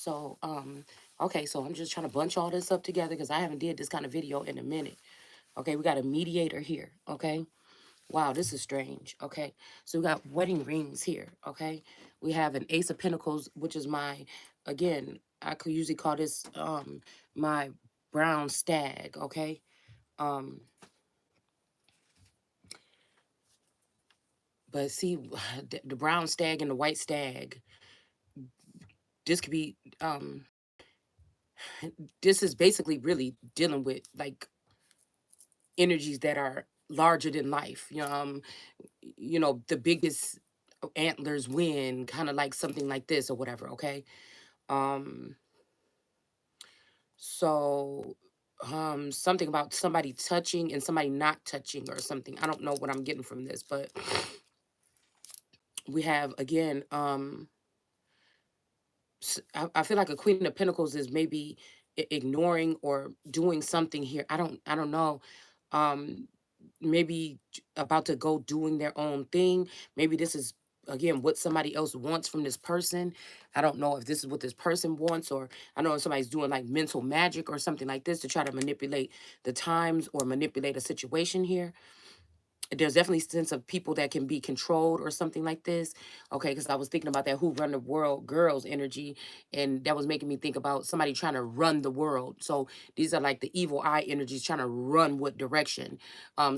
So, okay, so I'm just trying to bunch all this up together because I haven't did this kind of video in a minute. Okay, we got a mediator here. Okay, wow, this is strange. Okay, so we got wedding rings here. Okay, we have an Ace of Pentacles, which is my, again, I could usually call this my brown stag. Okay, um, but see, the brown stag and the white stag. This could be this is basically really dealing with like energies that are larger than life. The biggest antlers win, kind of like something like this or whatever. Okay. Um, so something about somebody touching and somebody not touching or something. I don't know what I'm getting from this, but we have again, I feel like a Queen of Pentacles is maybe ignoring or doing something here. I don't know. Um, maybe about to go doing their own thing. Maybe this is again what somebody else wants from this person. I don't know if this is what this person wants, or I know if somebody's doing like mental magic or something like this to try to manipulate the times or manipulate a situation here. There's definitely sense of people that can be controlled or something like this. Okay, because I was thinking about that Who Run the World girls energy, and that was making me think about somebody trying to run the world. So these are like the evil eye energies trying to run what direction.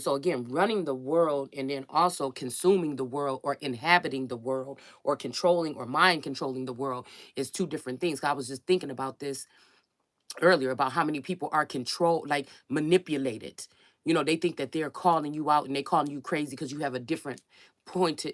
So again, running the world and then also consuming the world or inhabiting the world or controlling or mind controlling the world is two different things. I was just thinking about this earlier about how many people are controlled, like manipulated. They think that they're calling you out and they calling you crazy because you have a different point,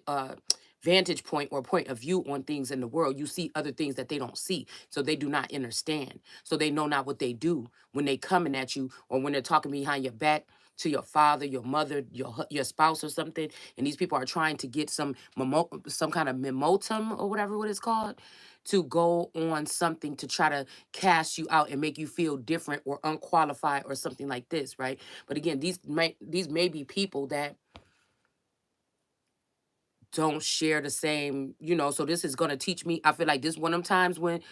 vantage point or point of view on things in the world. You see other things that they don't see, so they do not understand. So they know not what they do when they coming at you or when they're talking behind your back to your father, your mother, your spouse or something. And these people are trying to get some kind of momentum or whatever what it's called to go on something to try to cast you out and make you feel different or unqualified or something like this, right? But again, these may be people that don't share the same, so this is going to teach me. I feel like this one of them times when,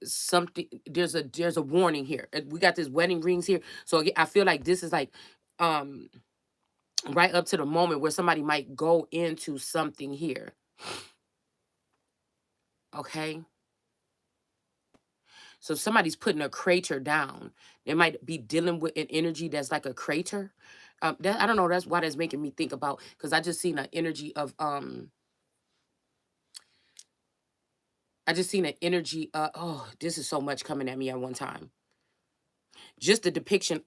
something there's a warning here. We got this wedding rings here. So again, I feel like this is like um right up to the moment where somebody might go into something here. Okay? So somebody's putting a crater down. They might be dealing with an energy that's like a crater. I don't know. That's why that's making me think about, because I just seen an energy of I just seen an energy. Oh, this is so much coming at me at one time. Just the depiction.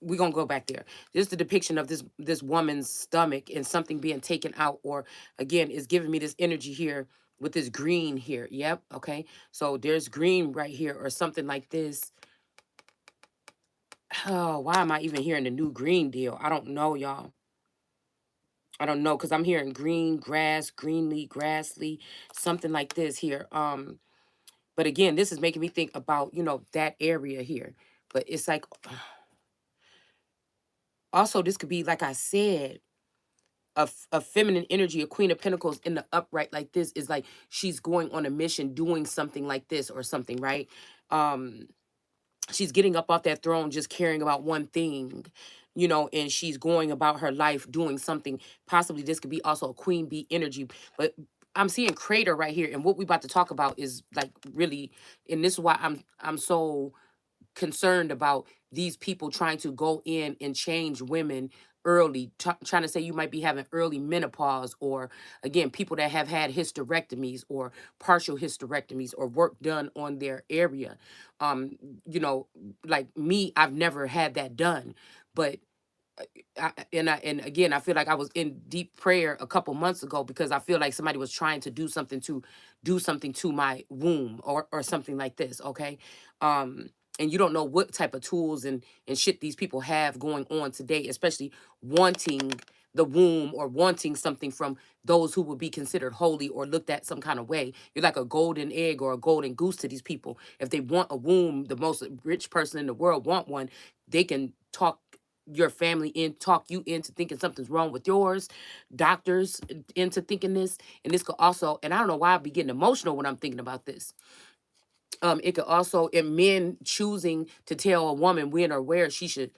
We're gonna go back there. Just the depiction of this woman's stomach and something being taken out, or again, is giving me this energy here with this green here. Yep. Okay. So there's green right here, or something like this. Oh, why am I even hearing the new green deal? I don't know, y'all. I don't know, because I'm hearing green grass, greenly, grassly, something like this here. But again, this is making me think about, that area here. But it's like also this could be, like I said, a feminine energy, a Queen of Pentacles in the upright like this is like she's going on a mission, doing something like this or something, right? Um, she's getting up off that throne just caring about one thing, and she's going about her life doing something. Possibly this could be also a queen bee energy, but I'm seeing crater right here, and what we about to talk about is like really, and this is why I'm so concerned about these people trying to go in and change women early, trying to say you might be having early menopause, or again, people that have had hysterectomies or partial hysterectomies or work done on their area. Um, you know, like me, I've never had that done, but and again, I feel like I was in deep prayer a couple months ago because I feel like somebody was trying to do something to my womb or something like this. Okay. And you don't know what type of tools and shit these people have going on today, especially wanting the womb or wanting something from those who would be considered holy or looked at some kind of way. You're like a golden egg or a golden goose to these people. If they want a womb, the most rich person in the world want one, they can talk your family talk you into thinking something's wrong with yours, doctors into thinking this, and this could also, and I don't know why I be getting emotional when I'm thinking about this. It could also, in men choosing to tell a woman when or where she should,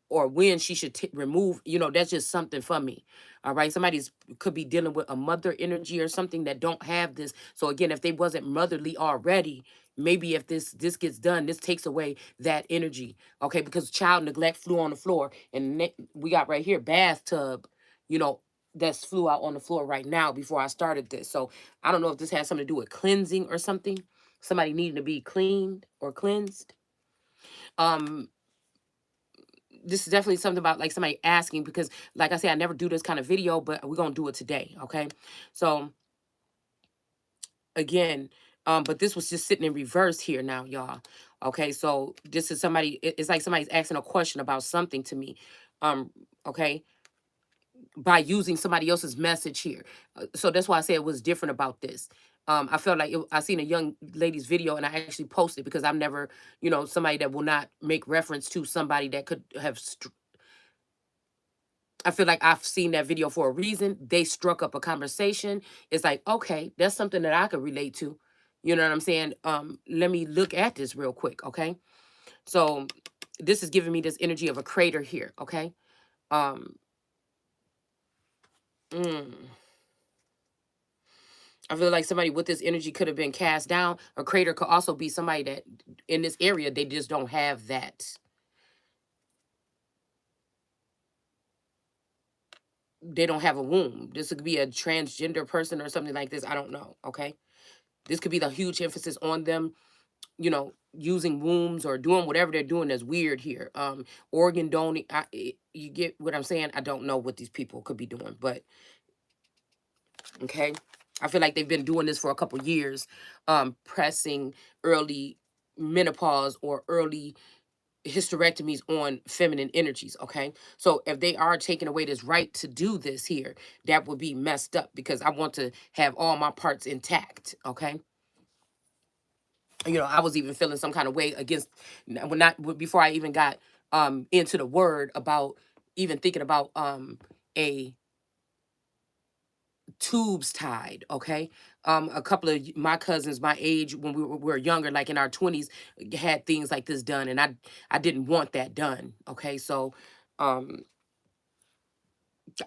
or when she should remove, that's just something for me. All right, somebody's could be dealing with a mother energy or something that don't have this. So again, if they wasn't motherly already, maybe if this gets done, this takes away that energy. Okay, because child neglect flew on the floor, and we got right here bathtub, you know that's flew out on the floor right now before I started this. So I don't know if this has something to do with cleansing or something, somebody needing to be cleaned or cleansed. um this is definitely something about like somebody asking, because like I said, I never do this kind of video, but we're gonna do it today. Okay, so again, but this was just sitting in reverse here now, y'all. Okay, so this is somebody, it's like somebody's asking a question about something to me. um okay, by using somebody else's message here. So that's why I say it was different about this. I felt like I seen a young lady's video and I actually posted, because I'm never, somebody that will not make reference to somebody that could have I feel like I've seen that video for a reason. They struck up a conversation. It's like, okay, that's something that I could relate to. You know what I'm saying? Let me look at this real quick, okay? So this is giving me this energy of a crater here, okay? Um, mm, I feel like somebody with this energy could have been cast down. A crater could also be somebody that in this area, they just don't have that. They don't have a womb. This could be a transgender person or something like this. I don't know, okay? This could be the huge emphasis on them, using wombs or doing whatever they're doing that's weird here. Organ donate. You get what I'm saying? I don't know what these people could be doing, but okay. I feel like they've been doing this for a couple years, pressing early menopause or early hysterectomies on feminine energies. Okay. So if they are taking away this right to do this here, that would be messed up, because I want to have all my parts intact. Okay. I was even feeling some kind of way against, when not before I even got into the word about even thinking about a tubes tied. Okay. A couple of my cousins my age, when we were younger, like in our 20s, had things like this done, and I didn't want that done. Okay. So um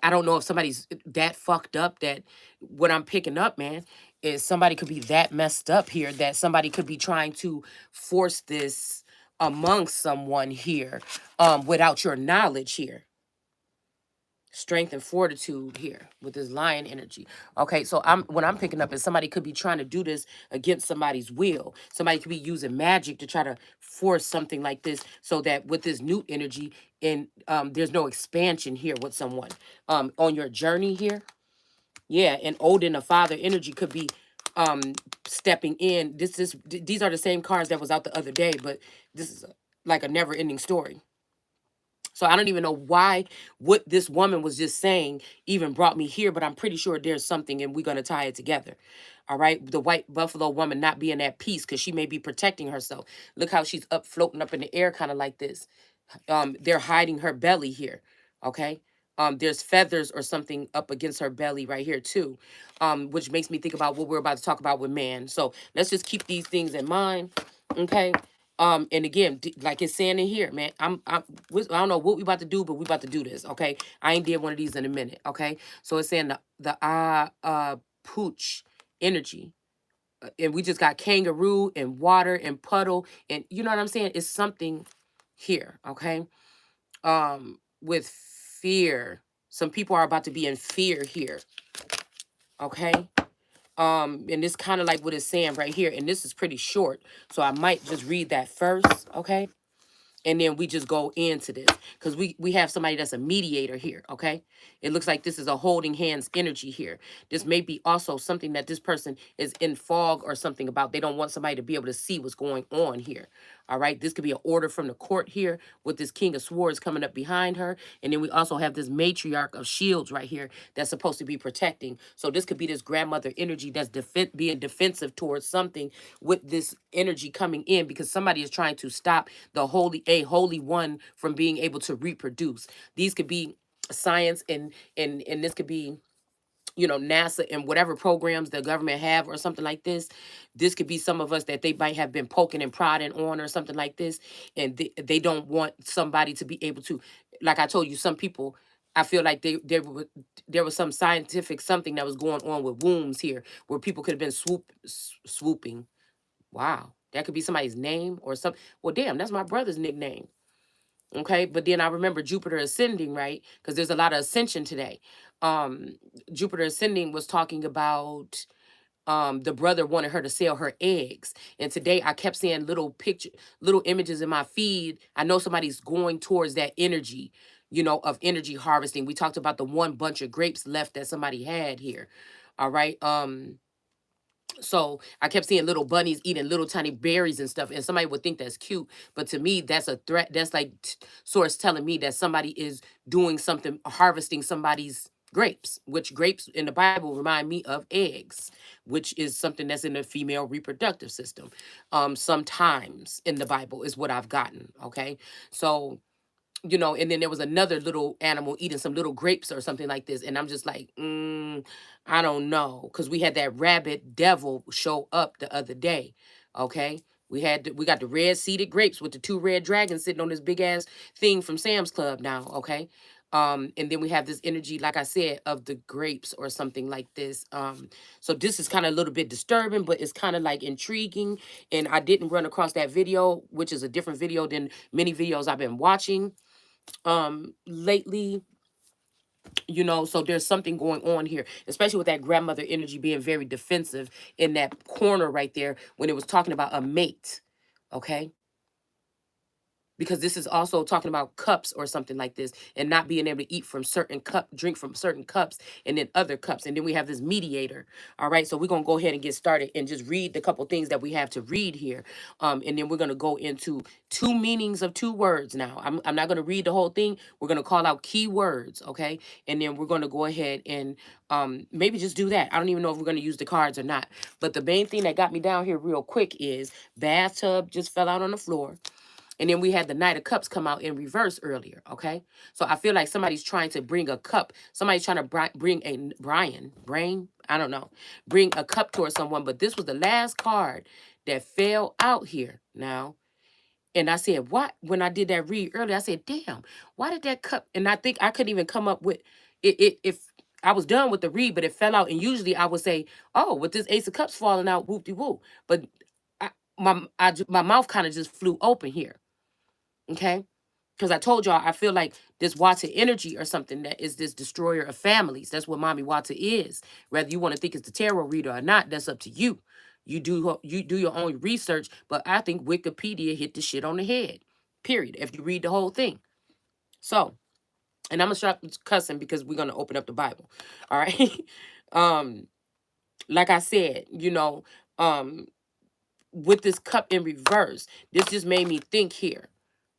I don't know if somebody's that fucked up, that what I'm picking up, man, is somebody could be that messed up here, that somebody could be trying to force this amongst someone here, without your knowledge here. Strength and fortitude here with this lion energy. Okay, so what I'm picking up is somebody could be trying to do this against somebody's will. Somebody could be using magic to try to force something like this, so that with this new energy, and there's no expansion here with someone on your journey here. Yeah, and Odin, a father energy, could be um stepping in. These are the same cards that was out the other day, but this is like a never ending story. So I don't even know why what this woman was just saying even brought me here, but I'm pretty sure there's something, and we're going to tie it together. All right. The white buffalo woman not being at peace because she may be protecting herself. Look how she's up, floating up in the air, kind of like this. They're hiding her belly here. Okay. There's feathers or something up against her belly right here too, which makes me think about what we're about to talk about with man. So let's just keep these things in mind. Okay. And again, like it's saying in here, man, I don't know what we about to do, but we about to do this. Okay. I ain't did one of these in a minute. Okay. So it's saying the pooch energy. And we just got kangaroo and water and puddle, and you know what I'm saying? It's something here. Okay. With fear. Some people are about to be in fear here. Okay. And this kind of like what it's saying right here, and this is pretty short, so I might just read that first. Okay, and then we just go into this, because we have somebody that's a mediator here. Okay, it looks like this is a holding hands energy here. This may be also something that this person is in fog or something about. They don't want somebody to be able to see what's going on here. All right, this could be an order from the court here, with this king of swords coming up behind her, and then we also have this matriarch of shields right here that's supposed to be protecting. So this could be this grandmother energy that's being defensive towards something, with this energy coming in, because somebody is trying to stop a holy one from being able to reproduce. These could be science, and this could be, NASA and whatever programs the government have or something like this. This could be some of us that they might have been poking and prodding on or something like this. And they don't want somebody to be able to, like I told you, some people, I feel like there was some scientific something that was going on with wombs here where people could have been swooping. Wow. That could be somebody's name or something. Well, damn, that's my brother's nickname. Okay, but then I remember Jupiter ascending, right? Because there's a lot of ascension today. Um, Jupiter ascending was talking about the brother wanted her to sell her eggs. And today I kept seeing little images in my feed. I know somebody's going towards that energy, of energy harvesting. We talked about the one bunch of grapes left that somebody had here. All right. So I kept seeing little bunnies eating little tiny berries and stuff, and somebody would think that's cute, but to me, that's a threat. That's like source telling me that somebody is doing something, harvesting somebody's grapes, which grapes in the Bible remind me of eggs, which is something that's in the female reproductive system. Sometimes in the Bible is what I've gotten. Okay, so and then there was another little animal eating some little grapes or something like this. And I'm just like, I don't know. Because we had that rabbit devil show up the other day. Okay. We got the red seeded grapes with the two red dragons sitting on this big ass thing from Sam's Club now. Okay. And then we have this energy, like I said, of the grapes or something like this. So this is kind of a little bit disturbing, but it's kind of like intriguing. And I didn't run across that video, which is a different video than many videos I've been watching lately. So there's something going on here, especially with that grandmother energy being very defensive in that corner right there when it was talking about a mate. Okay, because this is also talking about cups or something like this, and not being able to eat from drink from certain cups, and then other cups, and then we have this mediator. All right, so we're gonna go ahead and get started and just read the couple things that we have to read here, and then we're gonna go into two meanings of two words. Now I'm not gonna read the whole thing. We're gonna call out key words, okay, and then we're gonna go ahead and maybe just do that. I don't even know if we're gonna use the cards or not, but the main thing that got me down here real quick is bathtub just fell out on the floor. And then we had the Knight of Cups come out in reverse earlier, okay? So I feel like somebody's trying to bring a cup. Somebody's trying to bring a brain, I don't know, bring a cup towards someone. But this was the last card that fell out here now. And I said, what? When I did that read earlier, I said, damn, why did that cup? And I think I couldn't even come up with it. If I was done with the read, but it fell out. And usually I would say, oh, with this Ace of Cups falling out, whoop-de-whoop. But my mouth kind of just flew open here. Okay. Because I told y'all, I feel like this Wata energy or something that is this destroyer of families. That's what Mommy Wata is. Whether you want to think it's the tarot reader or not, that's up to you. You do your own research, but I think Wikipedia hit the shit on the head. Period. If you read the whole thing. So, and I'm gonna stop cussing because we're gonna open up the Bible. All right. Like I said, with this cup in reverse, this just made me think here.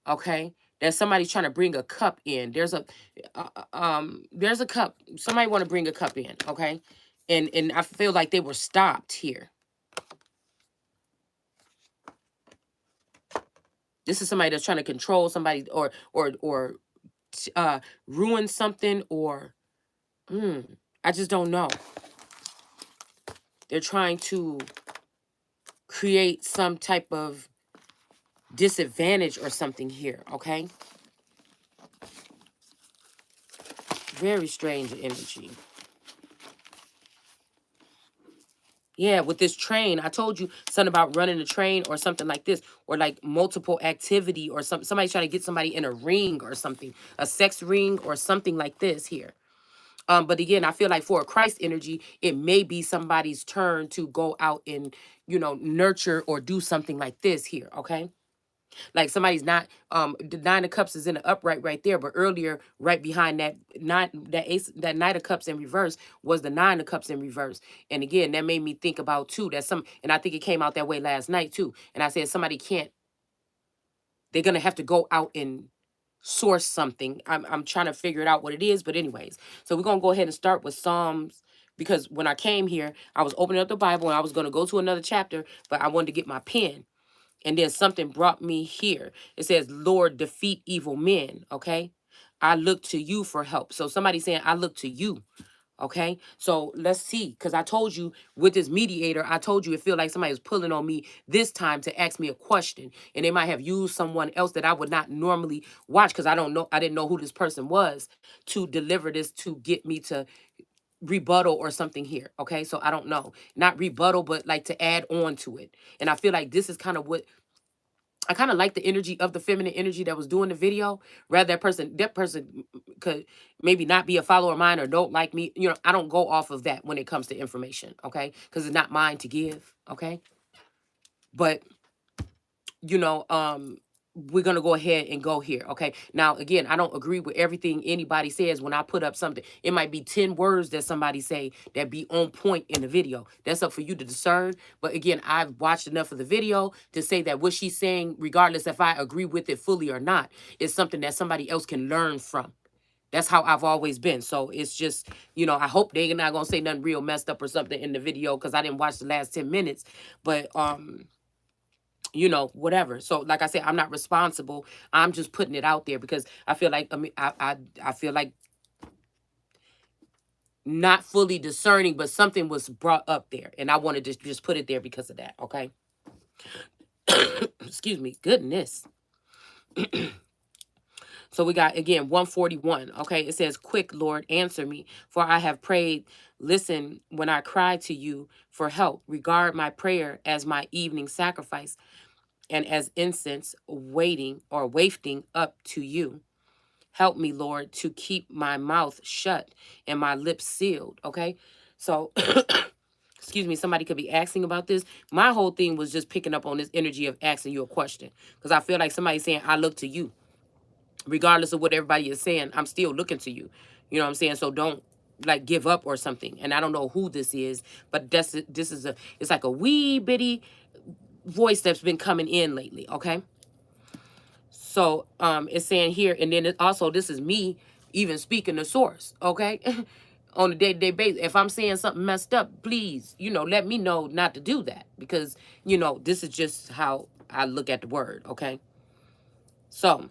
Okay, that somebody's trying to bring a cup in. There's a cup. Somebody want to bring a cup in. Okay, and I feel like they were stopped here. This is somebody that's trying to control somebody or ruin something or I just don't know. They're trying to create some type of disadvantage or something here. Okay, very strange energy. Yeah, with this train, I told you something about running a train or something like this, or like multiple activity or somebody's trying to get somebody in a ring or something, a sex ring or something like this here. But again, I feel like for a Christ energy, it may be somebody's turn to go out and, nurture or do something like this here, okay? Like somebody's not the Nine of Cups is in the upright right there, but earlier right behind that Knight of Cups in reverse was the Nine of Cups in reverse. And again, that made me think about too that and I think it came out that way last night too. And I said they're gonna have to go out and source something. I'm trying to figure it out what it is, but anyways, so we're gonna go ahead and start with Psalms. Because when I came here, I was opening up the Bible and I was going to go to another chapter, but I wanted to get my pen. And then something brought me here. It says, Lord, defeat evil men. Okay. I look to you for help. So somebody saying, I look to you. Okay, so let's see, because I told you with this mediator, I told you it feel like somebody was pulling on me this time to ask me a question, and they might have used someone else that I would not normally watch because I didn't know who this person was to deliver this to get me to rebuttal or something here. Okay, so I don't know, not rebuttal, but like to add on to it, and I feel like this is kind of what I kind of like the energy of the feminine energy that was doing the video. Rather that person could maybe not be a follower of mine or don't like me. You know, I don't go off of that when it comes to information, okay? Because it's not mine to give, okay? But you know, we're gonna go ahead and go here. Okay. Now, again, I don't agree with everything anybody says when I put up something. It might be 10 words that somebody say that be on point in the video. That's up for you to discern. But again, I've watched enough of the video to say that what she's saying, regardless if I agree with it fully or not, is something that somebody else can learn from. That's how I've always been. So it's just, you know, I hope they're not gonna say nothing real messed up or something in the video because I didn't watch the last 10 minutes. But you know, whatever. So like I said, I'm not responsible. I'm just putting it out there because I feel like, I mean, I feel like not fully discerning, but something was brought up there and I wanted to just put it there because of that. Okay. Excuse me. Goodness. So we got again 141. Okay. It says, quick, Lord, answer me, for I have prayed. Listen when I cry to you for help. Regard my prayer as my evening sacrifice and as incense waiting or wafting up to you. Help me, Lord, to keep my mouth shut and my lips sealed. Okay. So, excuse me, somebody could be asking about this. My whole thing was just picking up on this energy of asking you a question because I feel like somebody's saying, I look to you. Regardless of what everybody is saying, I'm still looking to you. You know what I'm saying? So don't like give up or something. And I don't know who this is, but this is it's like a wee bitty voice that's been coming in lately. Okay. So it's saying here, and then also this is me even speaking the source, okay? On a day-to-day basis. If I'm saying something messed up, please, you know, let me know not to do that because, you know, this is just how I look at the word, okay? So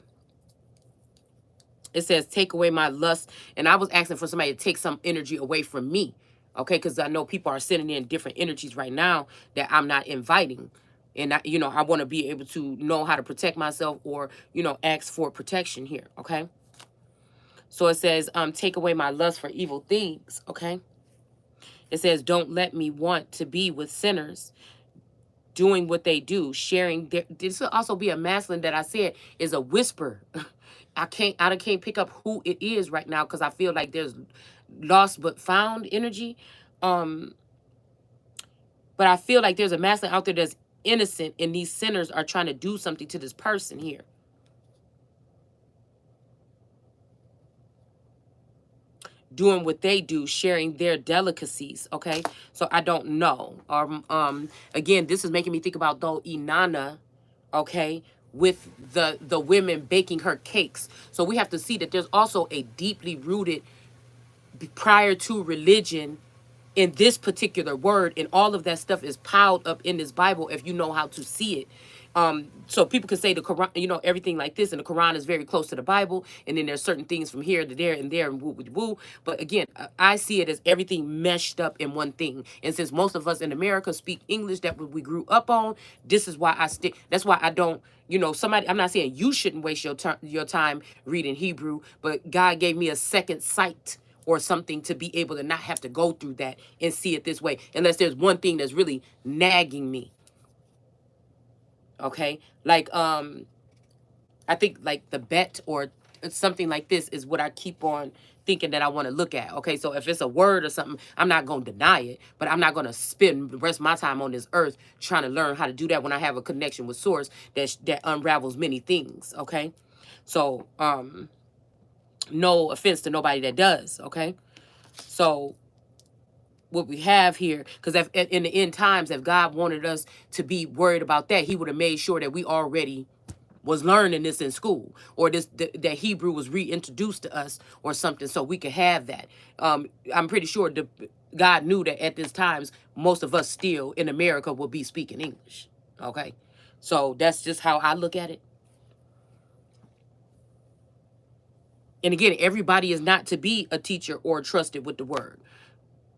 it says, take away my lust. And I was asking for somebody to take some energy away from me, okay? Because I know people are sending in different energies right now that I'm not inviting. And, you know, I want to be able to know how to protect myself or, you know, ask for protection here, okay? So it says, take away my lust for evil things, okay? It says, don't let me want to be with sinners doing what they do, sharing their, this will also be a masculine that I said is a whisper. I can't pick up who it is right now because I feel like there's lost but found energy. Um, but I feel like there's a masculine out there that's innocent and these sinners are trying to do something to this person here. Doing what they do, sharing their delicacies. Okay, so I don't know. Again, this is making me think about though Inanna, okay, with the women baking her cakes. So we have to see that there's also a deeply rooted prior to religion in this particular word, and all of that stuff is piled up in this Bible if you know how to see it. So people can say the Quran, you know, everything like this, and the Quran is very close to the Bible, and then there's certain things from here to there and there and woo woo woo. But again, I see it as everything meshed up in one thing. And since most of us in America speak English that we grew up on, this is why I stick. That's why I don't. You know, somebody. I'm not saying you shouldn't waste your time reading Hebrew, but God gave me a second sight or something to be able to not have to go through that and see it this way unless there's one thing that's really nagging me, okay? Like I think like the bet or something like this is what I keep on thinking that I want to look at. Okay, so if it's a word or something, I'm not going to deny it, but I'm not going to spend the rest of my time on this earth trying to learn how to do that when I have a connection with source that unravels many things, okay? So no offense to nobody that does, okay? So what we have here, because in the end times, if God wanted us to be worried about that, he would have made sure that we already was learning this in school, or that Hebrew was reintroduced to us or something, so we could have that. I'm pretty sure God knew that at this times most of us still in America will be speaking English, okay? So that's just how I look at it. And again, everybody is not to be a teacher or trusted with the word.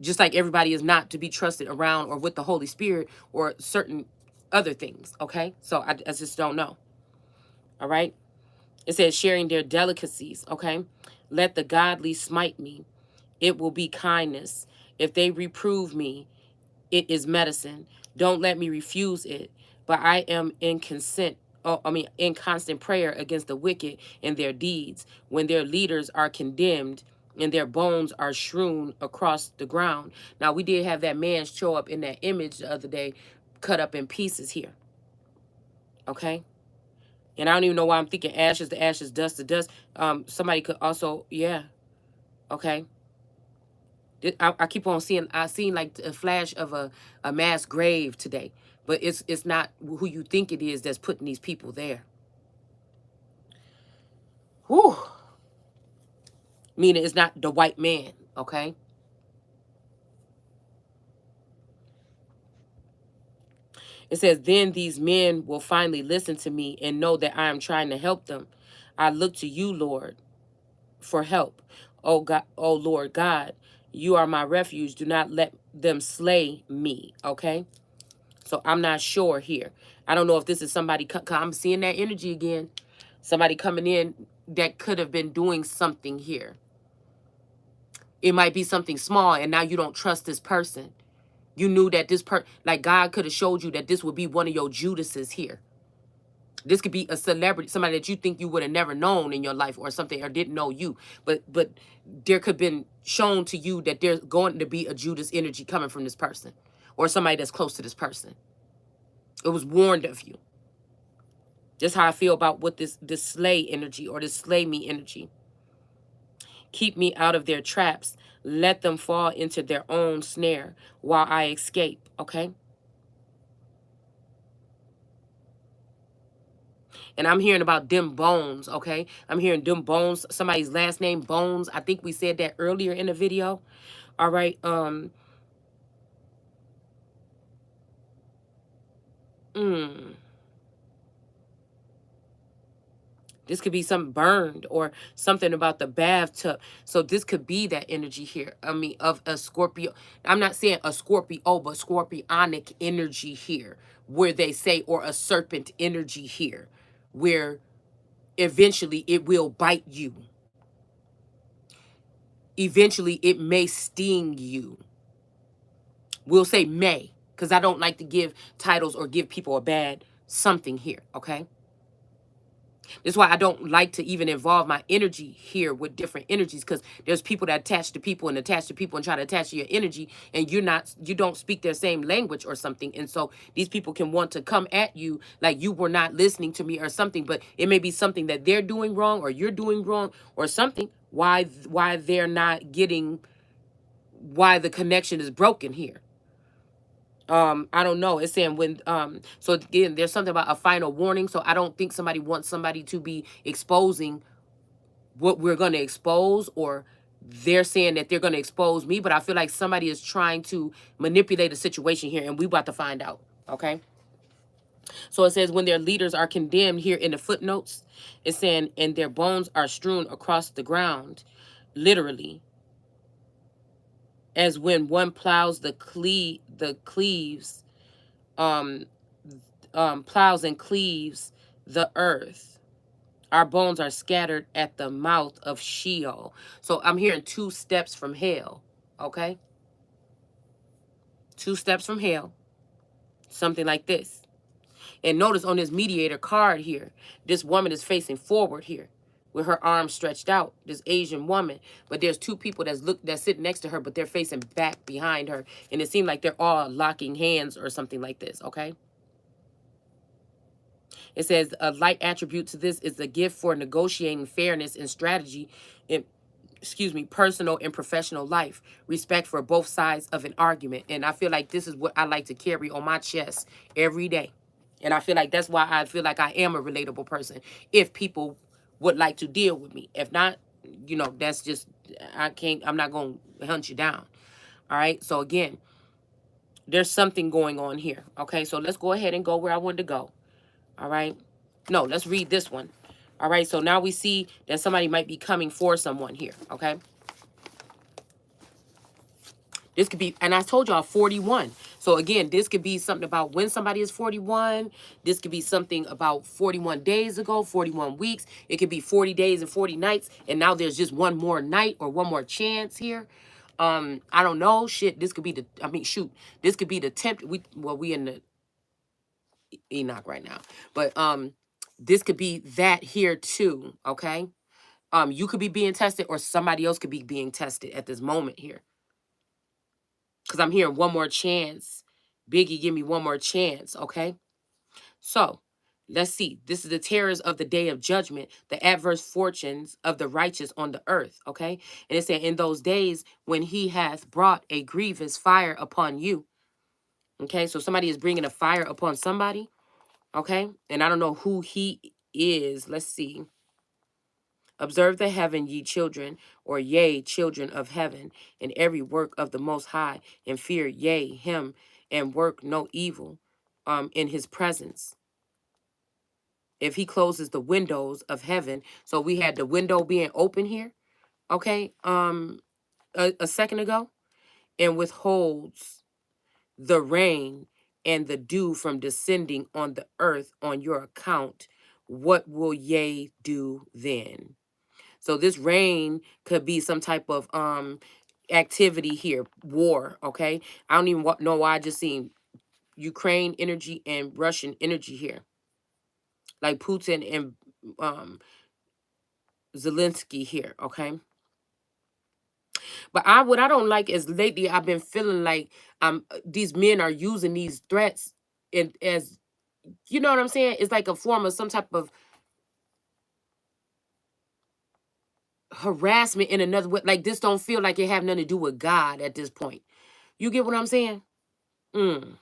just like everybody is not to be trusted around or with the Holy Spirit or certain other things. Okay, so I just don't know. All right, it says sharing their delicacies. Okay, let the godly smite me, it will be kindness. If they reprove me, it is medicine. Don't let me refuse it. But I am in consent. Oh, I mean, in constant prayer against the wicked and their deeds, when their leaders are condemned and their bones are strewn across the ground. Now, we did have that man show up in that image the other day, cut up in pieces here. Okay. And I don't even know why I'm thinking ashes to ashes, dust to dust. Somebody could also, yeah. Okay. I keep on seeing, I seen like a flash of a mass grave today, but it's not who you think it is that's putting these people there. Whew. Meaning it's not the white man, okay? It says, then these men will finally listen to me and know that I am trying to help them. I look to you, Lord, for help. Oh God, oh Lord God, you are my refuge. Do not let them slay me, okay? So I'm not sure here. I don't know if this is somebody, I'm seeing that energy again. Somebody coming in that could have been doing something here. It might be something small and now you don't trust this person. You knew that like God could have showed you that this would be one of your Judases here. This could be a celebrity, somebody that you think you would have never known in your life or something, or didn't know you. But there could have been shown to you that there's going to be a Judas energy coming from this person or somebody that's close to this person. It was warned of you. That's how I feel about what this slay energy or this slay me energy. Keep me out of their traps. Let them fall into their own snare while I escape, okay? And I'm hearing about them bones, okay? I'm hearing them bones, somebody's last name Bones. I think we said that earlier in the video. All right. This could be something burned or something about the bathtub. So this could be that energy here. I mean, of a Scorpio. I'm not saying a Scorpio, but scorpionic energy here, where they say, or a serpent energy here, where eventually it will bite you. Eventually it may sting you. We'll say may, because I don't like to give titles or give people a bad something here, okay? That's why I don't like to even involve my energy here with different energies, because there's people that attach to people and attach to people and try to attach to your energy, and you don't speak their same language or something. And so these people can want to come at you like you were not listening to me or something, but it may be something that they're doing wrong or you're doing wrong or something, why they're not getting, why the connection is broken here. I don't know. It's saying when so again, there's something about a final warning. So I don't think somebody wants somebody to be exposing what we're going to expose, or they're saying that they're going to expose me, but I feel like somebody is trying to manipulate a situation here, and we about to find out. Okay. So it says when their leaders are condemned here in the footnotes, it's saying and their bones are strewn across the ground, literally, as when one plows the cleaves, um plows and cleaves the earth. Our bones are scattered at the mouth of Sheol. So I'm hearing 2 steps from hell. Okay? 2 steps from hell. Something like this. And notice on this mediator card here, this woman is facing forward here with her arms stretched out, this Asian woman. But there's 2 people that's sitting next to her, but they're facing back behind her. And it seems like they're all locking hands or something like this. Okay? It says a light attribute to this is the gift for negotiating fairness and strategy in, personal and professional life. Respect for both sides of an argument. And I feel like this is what I like to carry on my chest every day. And I feel like that's why I feel like I am a relatable person. If people would like to deal with me. If not, that's just, I'm not going to hunt you down. All right. So again, there's something going on here. Okay. So let's go ahead and go where I wanted to go. All right. No, let's read this one. All right. So now we see that somebody might be coming for someone here. Okay. This could be, and I told y'all 41. So again, this could be something about when somebody is 41. This could be something about 41 days ago, 41 weeks. It could be 40 days and 40 nights. And now there's just one more night or one more chance here. I don't know. Shit, this could be the, I mean, shoot, this could be the temp. We in the Enoch right now. But this could be that here too, okay? You could be being tested or somebody else could be being tested at this moment here. Because I'm hearing one more chance. Biggie, give me one more chance, okay? So, let's see. This is the terrors of the day of judgment, the adverse fortunes of the righteous on the earth, okay? And it said, in those days when he hath brought a grievous fire upon you, okay? So somebody is bringing a fire upon somebody, okay? And I don't know who he is. Let's see. Observe the heaven, ye children, or yea, children of heaven, in every work of the Most High, and fear, yea, him, and work no evil in his presence. If he closes the windows of heaven, so we had the window being open here, okay, a second ago, and withholds the rain and the dew from descending on the earth on your account, what will ye do then? So this rain could be some type of activity here, war, okay? I don't even know why I just seen Ukraine energy and Russian energy here. Like Putin and Zelensky here, okay? But what I don't like is lately I've been feeling like these men are using these threats as, you know what I'm saying? It's like a form of some type of harassment in another way. Like this don't feel like it have nothing to do with God at this point. You get what I'm saying? Mm.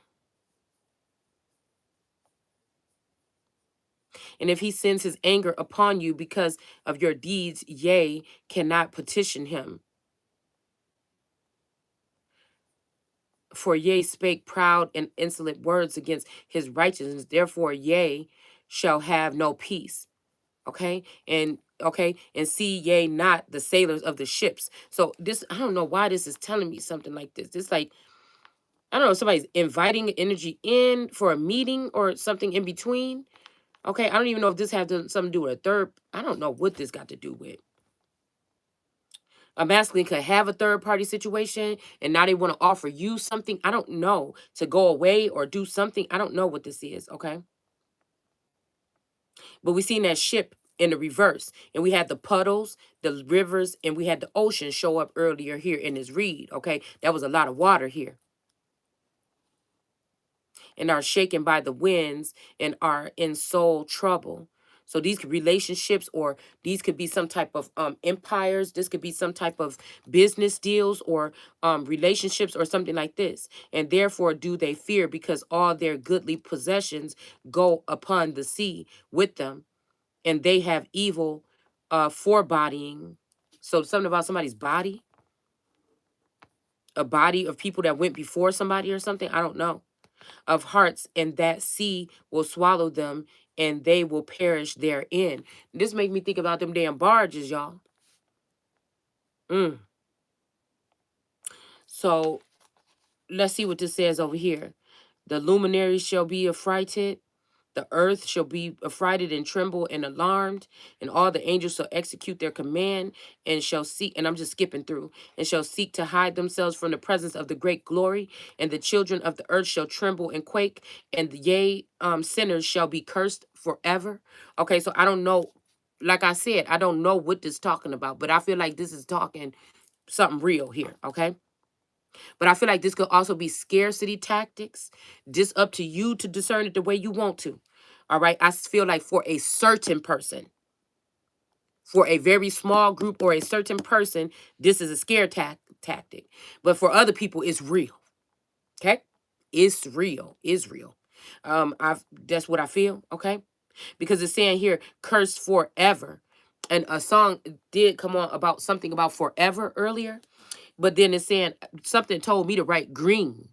And if he sends his anger upon you because of your deeds, yea, cannot petition him. For yea spake proud and insolent words against his righteousness. Therefore, yea, shall have no peace. Okay. And see ye not the sailors of the ships. So this, I don't know why this is telling me something like this. It's like, I don't know, somebody's inviting energy in for a meeting or something in between. Okay. I don't even know if this has something to do with a third. I don't know what this got to do with. A masculine could have a third party situation and now they want to offer you something. I don't know, to go away or do something. I don't know what this is. Okay. But we seen that ship in the reverse, and we had the puddles, the rivers, and we had the ocean show up earlier here in this read. Okay, that was a lot of water here, and are shaken by the winds and are in soul trouble. So these could relationships, or these could be some type of empires. This could be some type of business deals or relationships or something like this. And therefore do they fear, because all their goodly possessions go upon the sea with them, and they have evil forebodying. So something about somebody's body, a body of people that went before somebody or something. I don't know. Of hearts, and that sea will swallow them, and they will perish therein. This make me think about them damn barges, y'all. Mm. So let's see what this says over here. The luminaries shall be affrighted. The earth shall be affrighted and tremble and alarmed, and all the angels shall execute their command and shall seek, and I'm just skipping through, and shall seek to hide themselves from the presence of the great glory, and the children of the earth shall tremble and quake, and the sinners shall be cursed forever. Okay, so I don't know, like I said, I don't know what this is talking about, but I feel like this is talking something real here, okay? But I feel like this could also be scarcity tactics. Just up to you to discern it the way you want to. All right. I feel like for a certain person, for a very small group or a certain person, this is a scare tactic. But for other people, it's real. Okay. It's real. It's real. That's what I feel. Okay. Because it's saying here, cursed forever. And a song did come on about something about forever earlier. But then it's saying something told me to write green.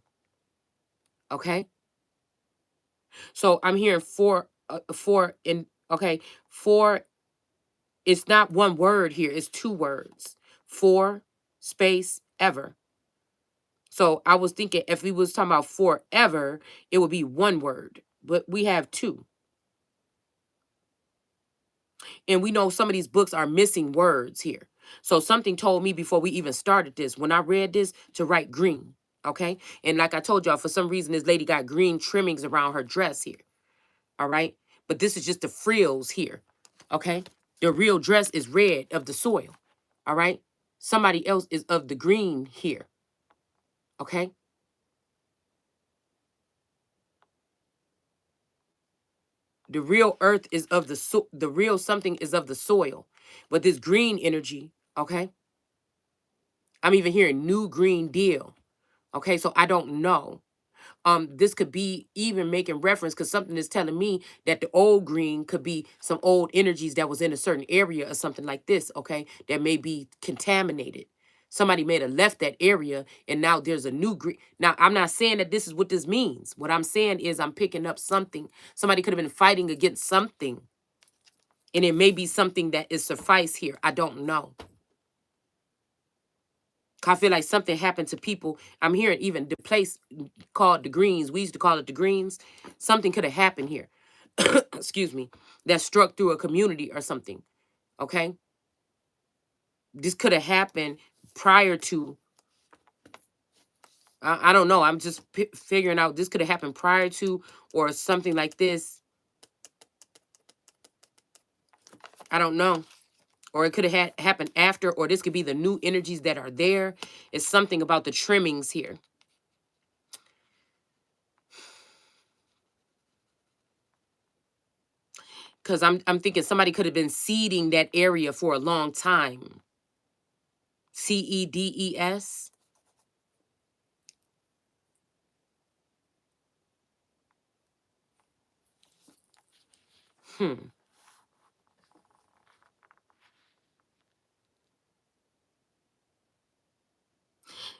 Okay. So I'm hearing four in, okay, four, it's not one word here, it's two words. For space ever. So I was thinking if we was talking about forever, it would be one word, but we have two. And we know some of these books are missing words here. So something told me before we even started this, when I read this, to write green. Okay. And like I told y'all, for some reason, this lady got green trimmings around her dress here. All right. But this is just the frills here. Okay. The real dress is red of the soil. All right. Somebody else is of the green here. Okay. The real earth is of the real something is of the soil. But this green energy, okay? I'm even hearing new green deal. Okay, so I don't know. This could be even making reference because something is telling me that the old green could be some old energies that was in a certain area or something like this, okay, that may be contaminated. Somebody may have left that area and now there's a new green. Now, I'm not saying that this is what this means. What I'm saying is I'm picking up something. Somebody could have been fighting against something, and it may be something that is suffice here. I don't know. I feel like something happened to people. I'm hearing even the place called the Greens. We used to call it the Greens. Something could have happened here. Excuse me. That struck through a community or something. Okay. This could have happened prior to. I don't know. I'm just figuring out this could have happened prior to or something like this. I don't know. Or it could have happened after, or this could be the new energies that are there. It's something about the trimmings here. Because I'm thinking somebody could have been seeding that area for a long time. CEDES. Hmm.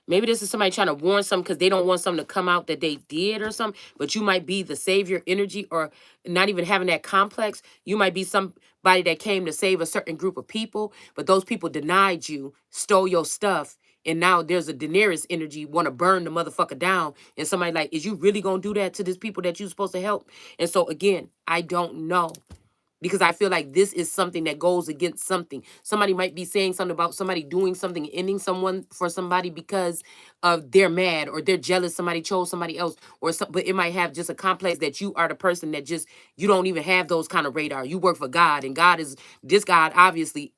Maybe this is somebody trying to warn something because they don't want something to come out that they did or something. But you might be the savior energy, or not even having that complex. You might be somebody that came to save a certain group of people, but those people denied you, stole your stuff, and now there's a Daenerys energy want to burn the motherfucker down. And somebody like, is you really gonna do that to these people that you're supposed to help? And so again, I don't know. Because I feel like this is something that goes against something. Somebody might be saying something about somebody doing something, ending someone for somebody because of they're mad or they're jealous. Somebody chose somebody else, or some, but it might have just a complex that you are the person that just you don't even have those kind of radar. You work for God, and God is this God obviously.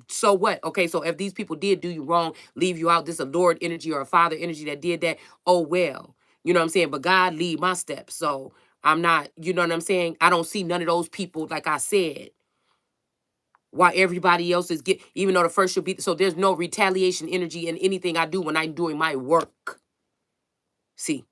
So what? Okay, so if these people did do you wrong, leave you out, this a Lord energy or a Father energy that did that. Oh well, you know what I'm saying. But God lead my steps, so. I'm not, you know what I'm saying? I don't see none of those people, like I said, while everybody else is even though the first should be, so there's no retaliation energy in anything I do when I'm doing my work. See,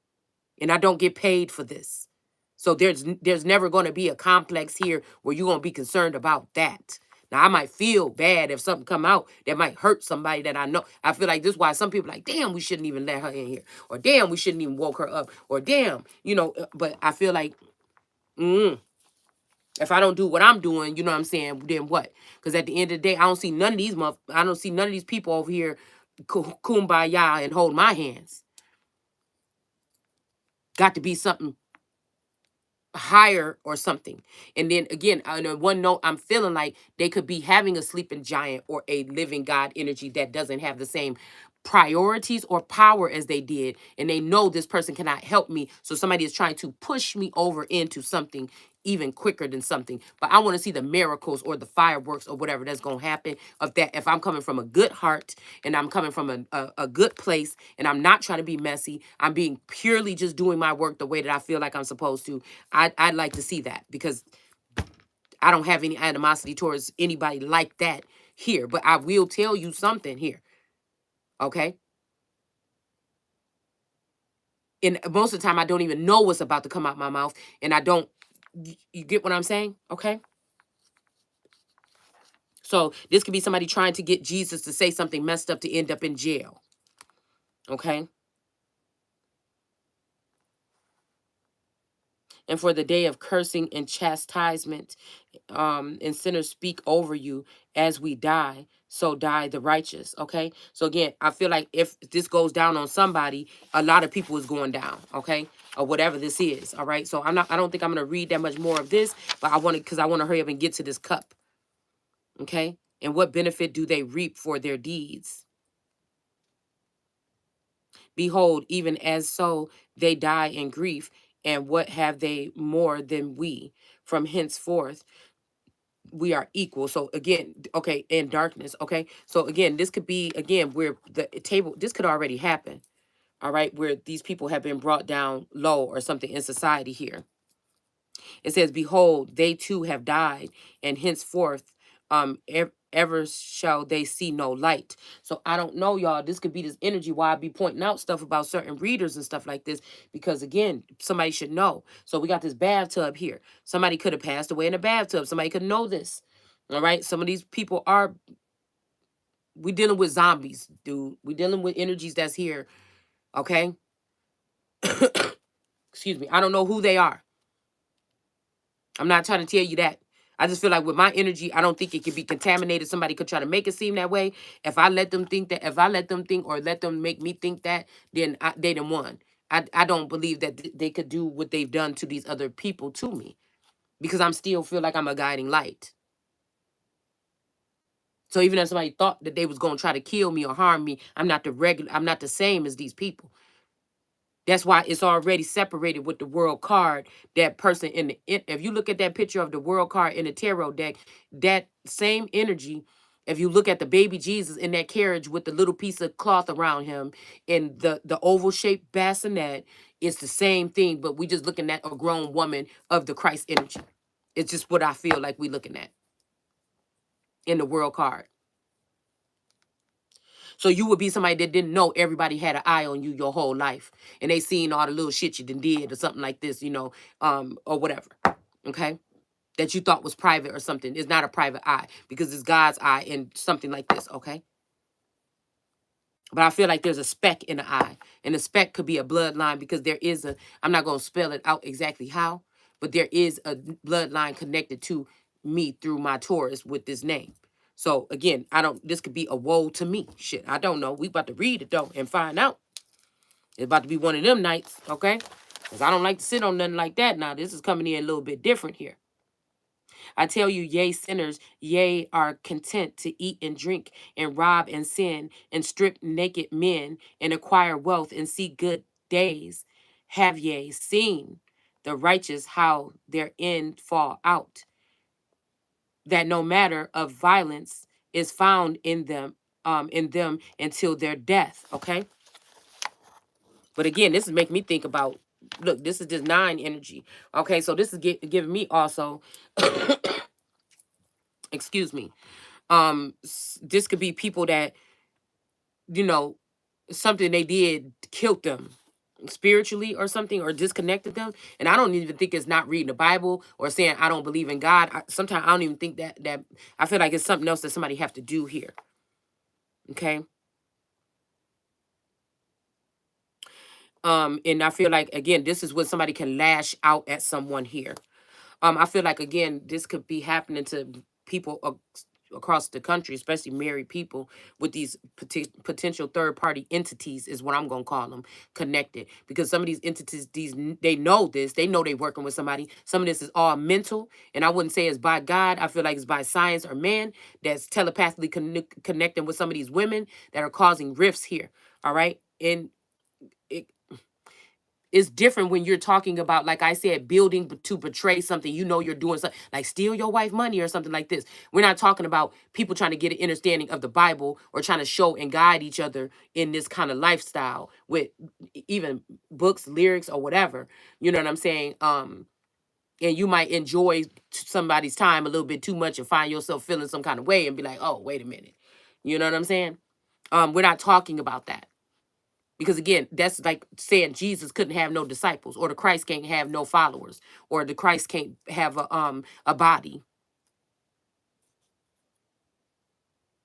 and I don't get paid for this. So there's never going to be a complex here where you're going to be concerned about that. Now I might feel bad if something come out that might hurt somebody that I know. I feel like this is why some people like, damn, we shouldn't even let her in here, or damn, we shouldn't even woke her up, or damn, but I feel like, if I don't do what I'm doing, you know what I'm saying, then what? Because at the end of the day, I don't see none of these I don't see none of these people over here kumbaya and hold my hands. Got to be something higher or something. And then again, on a one note, I'm feeling like they could be having a sleeping giant or a living God energy that doesn't have the same priorities or power as they did, and they know this person cannot help me, so somebody is trying to push me over into something even quicker than something. But I want to see the miracles or the fireworks or whatever that's going to happen of that. If I'm coming from a good heart and I'm coming from a good place and I'm not trying to be messy, I'm being purely just doing my work the way that I feel like I'm supposed to. I'd like to see that, because I don't have any animosity towards anybody like that here. But I will tell you something here, okay? And most of the time, I don't even know what's about to come out my mouth, and I don't. You get what I'm saying, okay? So this could be somebody trying to get Jesus to say something messed up to end up in jail, okay? And for the day of cursing and chastisement, and sinners speak over you. As we die, so die the righteous. Okay, so again, I feel like if this goes down on somebody, a lot of people is going down. Okay, or whatever this is. All right, so I don't think I'm going to read that much more of this, but I want to, because I want to hurry up and get to this cup. Okay, and what benefit do they reap for their deeds? Behold, even as so they die in grief, and what have they more than we? From henceforth we are equal. So again, okay, in darkness. Okay, so again, this could be, again, where the table, this could already happen. All right, where these people have been brought down low or something in society here. It says, behold, they too have died, and henceforth ever shall they see no light. So I don't know, y'all. This could be this energy why I be pointing out stuff about certain readers and stuff like this, because again, somebody should know. So we got this bathtub here. Somebody could have passed away in a bathtub. Somebody could know this. All right. Some of these people are, we dealing with zombies, dude. We dealing with energies that's here. Okay. Excuse me. I don't know who they are. I'm not trying to tell you that. I just feel like with my energy, I don't think it could be contaminated. Somebody could try to make it seem that way. If I let them think that, if I let them think or let them make me think that, then they done won. I don't believe that they could do what they've done to these other people to me, because I'm still feel like I'm a guiding light. So even if somebody thought that they was going to try to kill me or harm me, I'm not the same as these people. That's why it's already separated with the world card. That person if you look at that picture of the world card in the tarot deck, that same energy, if you look at the baby Jesus in that carriage with the little piece of cloth around him and the oval shaped bassinet, it's the same thing, but we just looking at a grown woman of the Christ energy. It's just what I feel like we looking at in the world card. So you would be somebody that didn't know everybody had an eye on you your whole life, and they seen all the little shit you done did or something like this, or whatever. Okay, that you thought was private or something is not a private eye, because it's God's eye in something like this. Okay, but I feel like there's a speck in the eye, and the speck could be a bloodline, because there is a. I'm not gonna spell it out exactly how, but there is a bloodline connected to me through my Taurus with this name. So again, I don't. This could be a woe to me. Shit, I don't know. We about to read it though and find out. It's about to be one of them nights, okay? Because I don't like to sit on nothing like that. Now this is coming in a little bit different here. I tell you, yea, sinners, yea, are content to eat and drink and rob and sin and strip naked men and acquire wealth and see good days. Have ye seen the righteous how their end fall out? That no matter of violence is found in them until their death. Okay. But again, this is making me think about, look, this is just 9 energy. Okay, so this is giving me also, excuse me. This could be people that, you know, something they did killed them spiritually or something, or disconnected them. And I don't even think it's not reading the Bible or saying I don't believe in God. Sometimes I don't even think that I feel like it's something else that somebody have to do here. Okay. And I feel like, again, this is when somebody can lash out at someone here. I feel like, again, this could be happening to people across the country, especially married people with these potential third party entities, is what I'm gonna call them, connected. Because some of these entities, they know this, they know they're working with somebody. Some of this is all mental, and I wouldn't say it's by God. I feel like it's by science or man that's telepathically connecting with some of these women that are causing rifts here. All right, and it, it's different when you're talking about, like I said, building to betray something. You're doing something like steal your wife money or something like this. We're not talking about people trying to get an understanding of the Bible or trying to show and guide each other in this kind of lifestyle with even books, lyrics, or whatever. You know what I'm saying? And you might enjoy somebody's time a little bit too much and find yourself feeling some kind of way and be like, oh, wait a minute. You know what I'm saying? We're not talking about that. Because again, that's like saying Jesus couldn't have no disciples, or the Christ can't have no followers, or the Christ can't have a body.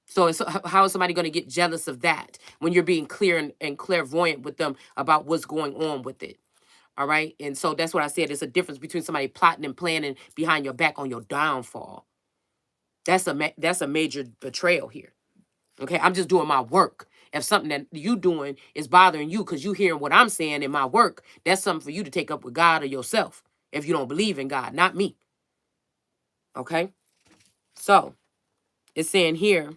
So how is somebody going to get jealous of that when you're being clear and clairvoyant with them about what's going on with it? All right. And so that's what I said. There's a difference between somebody plotting and planning behind your back on your downfall. That's a major betrayal here. Okay. I'm just doing my work. If something that you doing is bothering you because you hearing what I'm saying in my work, that's something for you to take up with God or yourself. If you don't believe in God, not me. Okay. So it's saying here,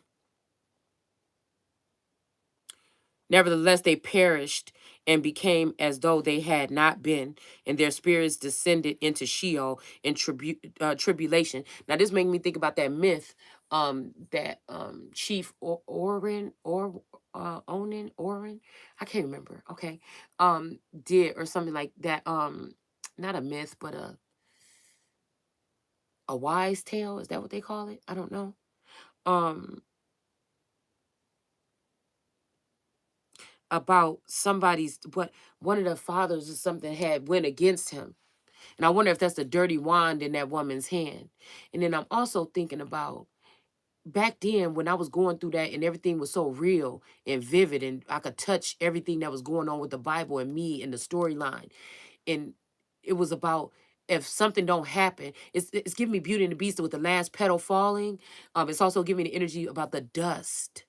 nevertheless, they perished and became as though they had not been, and their spirits descended into Sheol in tribulation. Now, this made me think about that myth that Chief Onan, I can't remember. Okay, did or something like that. Not a myth, but a wise tale. Is that what they call it? I don't know. Um, about somebody's what one of the fathers or something had went against him. And I wonder if that's the dirty wand in that woman's hand. And then I'm also thinking about back then when I was going through that and everything was so real and vivid and I could touch everything that was going on with the Bible and me and the storyline. And it was about if something don't happen, it's giving me Beauty and the Beast with the last petal falling. It's also giving me the energy about the dust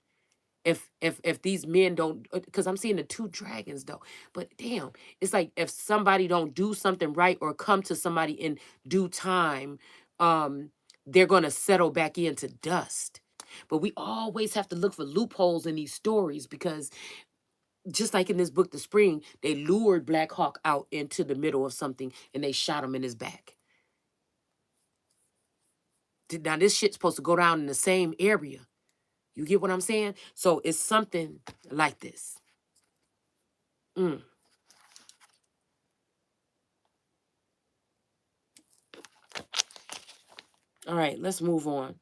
if these men don't, because I'm seeing the two dragons though, but damn, it's like if somebody don't do something right or come to somebody in due time, um they're going to settle back into dust. But we always have to look for loopholes in these stories because just like in this book The Spring, they lured Black Hawk out into the middle of something and they shot him in his back. Now this shit's supposed to go down in the same area. You get what I'm saying? So it's something like this. Mm. All right, let's move on.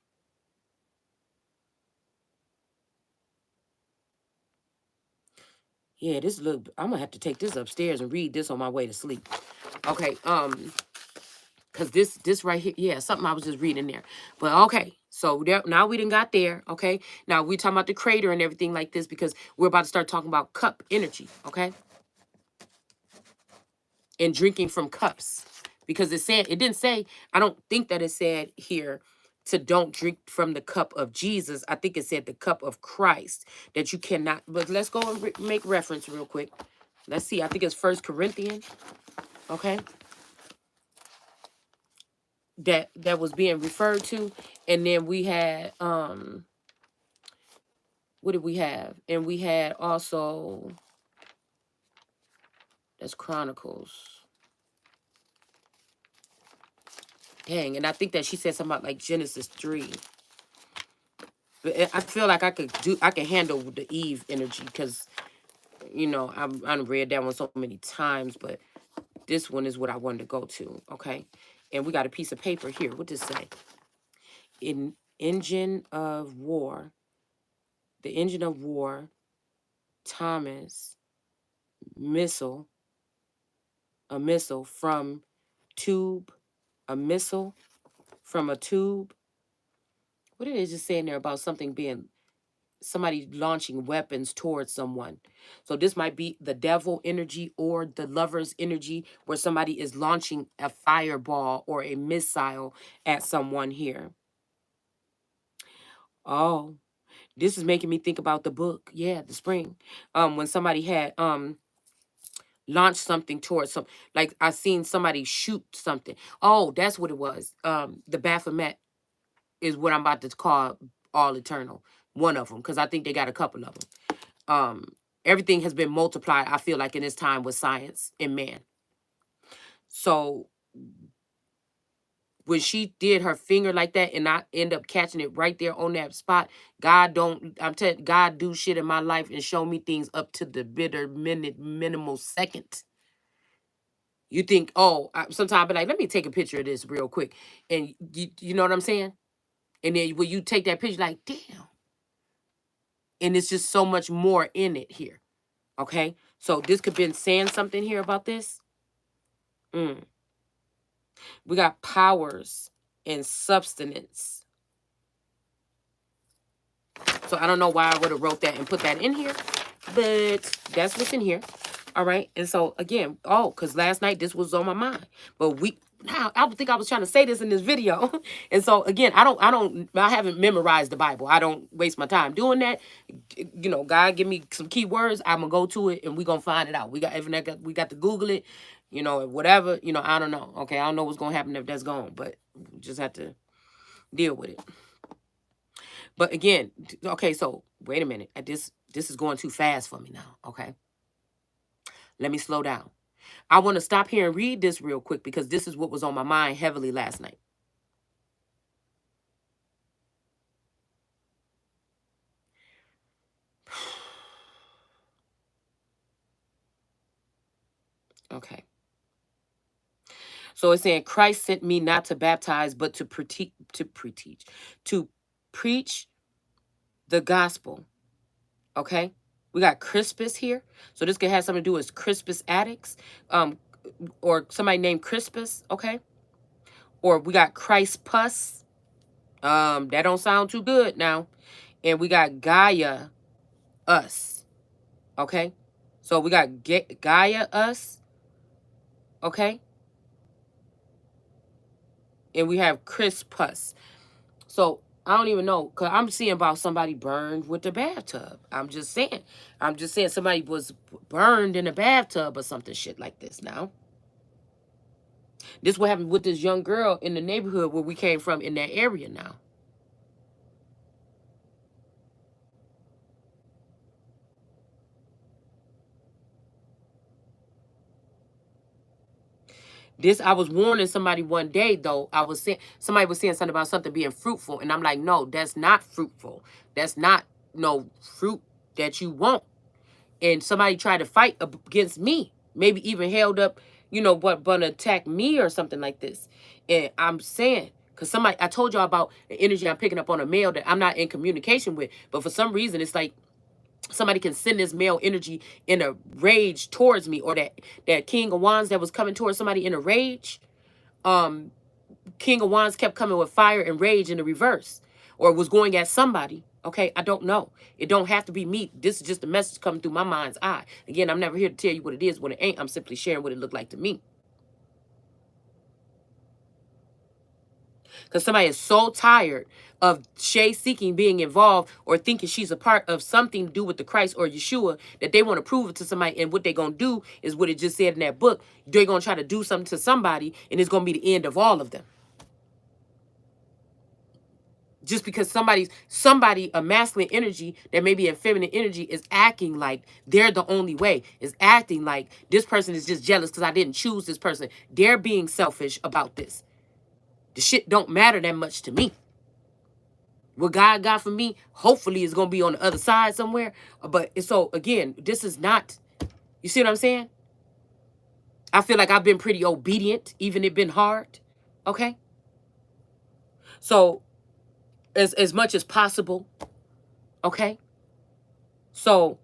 Yeah, this look. I'm gonna have to take this upstairs and read this on my way to sleep. Okay, cause this right here, yeah, something I was just reading there. But okay, so there, now we done got there. Okay, now we talking about the crater and everything like this because we're about to start talking about cup energy. Okay, and drinking from cups because it didn't say. I don't think that it said here to don't drink from the cup of Jesus. I think it said the cup of Christ that you cannot. But let's go and make reference real quick. Let's see. I think it's First Corinthians. Okay, that was being referred to, and then we had what did we have? And we had also that's Chronicles. Dang, and I think that she said something about like Genesis 3. But I feel like I can handle the Eve energy because you know I've read that one so many times, but this one is what I wanted to go to. Okay, and we got a piece of paper here. What does it say? In engine of war, the engine of war, Thomas missile, a missile from tube, a missile from a tube. What did it just say in there about something being somebody launching weapons towards someone? So this might be the devil energy or the lover's energy where somebody is launching a fireball or a missile at someone here. Oh, this is making me think about the book. Yeah, The Spring. When somebody had launched something towards some, like I seen somebody shoot something. Oh, that's what it was. The Baphomet is what I'm about to call All Eternal. One of them, because I think they got a couple of them. Everything has been multiplied, I feel like, in this time with science and man. So when she did her finger like that and I end up catching it right there on that spot, I'm telling God do shit in my life and show me things up to the bitter minute minimal second. You think, oh, sometimes I'll be like, let me take a picture of this real quick. And you know what I'm saying? And then when you take that picture, like, damn. And it's just so much more in it here. Okay? So this could been saying something here about this. We got powers and substance. So I don't know why I would have wrote that and put that in here. But that's what's in here. All right. And so again, oh, because last night this was on my mind. But now I would think I was trying to say this in this video. And so again, I haven't memorized the Bible. I don't waste my time doing that. You know, God give me some key words, I'm gonna go to it and we're gonna find it out. We got to Google it, you know, whatever, you know, I don't know. Okay, I don't know what's gonna happen if that's gone, but we just have to deal with it. But again, okay, so wait a minute. This is going too fast for me now. Okay. Let me slow down. I want to stop here and read this real quick because this is what was on my mind heavily last night. Okay. So it's saying Christ sent me not to baptize, but to to preach the gospel. Okay. We got Crispus here. So this could have something to do with Crispus Attucks, or somebody named Crispus. Okay. Or we got Crispus. That don't sound too good now. And we got Gaia us. Okay. So we got Gaia us. Okay. And we have Crispus. So I don't even know, because I'm seeing about somebody burned with the bathtub. I'm just saying. Somebody was burned in a bathtub or something shit like this now. This what happened with this young girl in the neighborhood where we came from in that area now. This, I was warning somebody one day though. I was saying, somebody was saying something about something being fruitful, and I'm like, no, that's not fruitful. That's not no fruit that you want. And somebody tried to fight against me, maybe even held up, you know, but attack me or something like this. And I'm saying, because somebody, I told y'all about the energy I'm picking up on a male that I'm not in communication with, but for some reason it's like somebody can send this male energy in a rage towards me, or that King of Wands that was coming towards somebody in a rage. King of Wands kept coming with fire and rage in the reverse, or was going at somebody. Okay, I don't know. It don't have to be me. This is just a message coming through my mind's eye. Again, I'm never here to tell you what it is, what it ain't. I'm simply sharing what it looked like to me. Because somebody is so tired of Shay seeking being involved or thinking she's a part of something to do with the Christ or Yeshua, that they want to prove it to somebody. And what they're going to do is what it just said in that book. They're going to try to do something to somebody, and it's going to be the end of all of them. Just because somebody, a masculine energy that may be a feminine energy, is acting like they're the only way, is acting like this person is just jealous because I didn't choose this person. They're being selfish about this. The shit don't matter that much to me. What God got for me, hopefully, is going to be on the other side somewhere. But so, again, this is not, you see what I'm saying? I feel like I've been pretty obedient, even it been hard. Okay? So, as much as possible. Okay? So,